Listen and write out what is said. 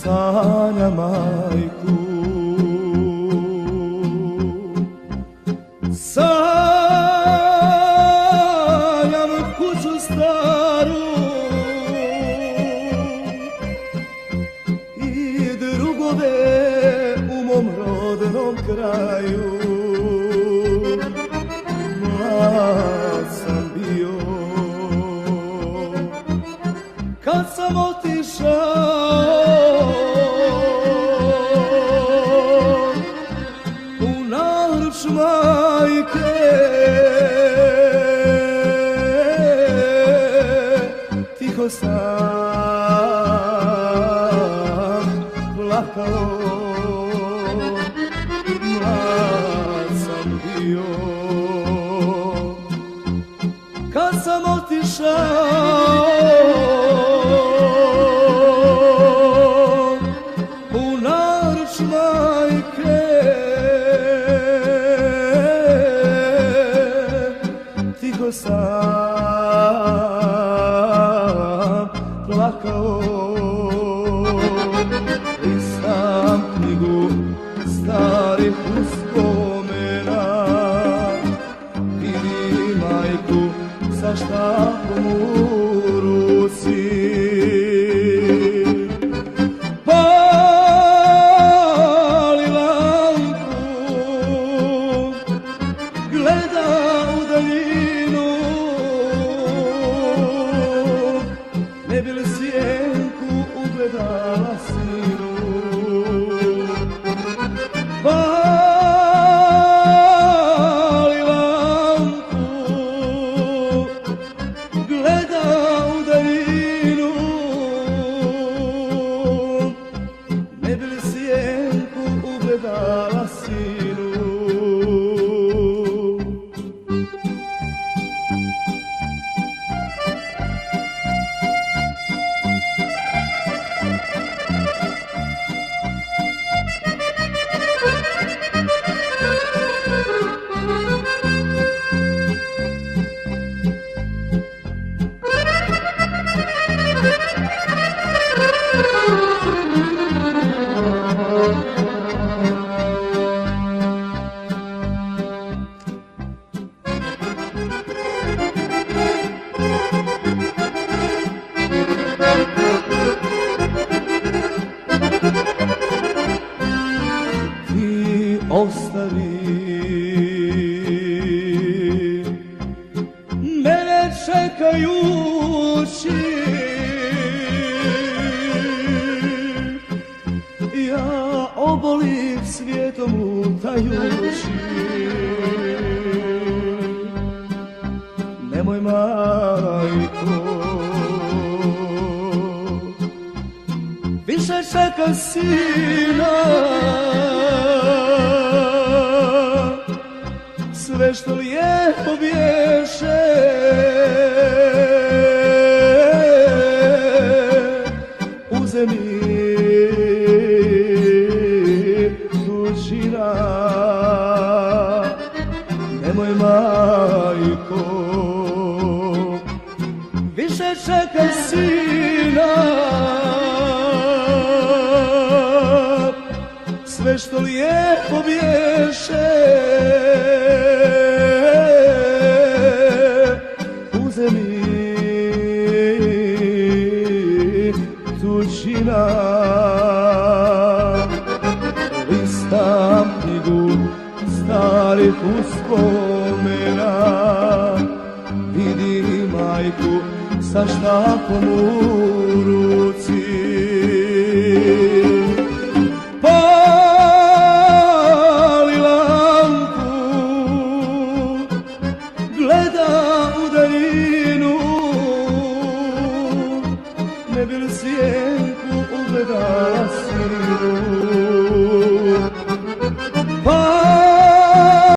Sanja majku, sanjam kuću staru i drugove u mom rodnom kraju. Mlad sam bio kad sam otišao majke, tiho sam plakao. Mlad sam bio kad sam otišao u naruč majke, tiho sam plakao. Listam knjigu starih uspomena, vidi majku sa štapom u ruci. Pali lampu, gleda u daljinu, ne bi li sjenku ugledala sinu. Pali lampu, gleda u daljinu, ne bi li sjenku ugledala sinu. Ti ostavi mene čekajući, ja obolim svijetom utajući. Nemoj majko više čeka sina, sve što lijepo bješe u zemlji tuđina. Nemoj majko više čeka sina, sve što lijepo bješe u zemlji tuđina. Listam knjigu starih uspomena, vidi majku sa štapom u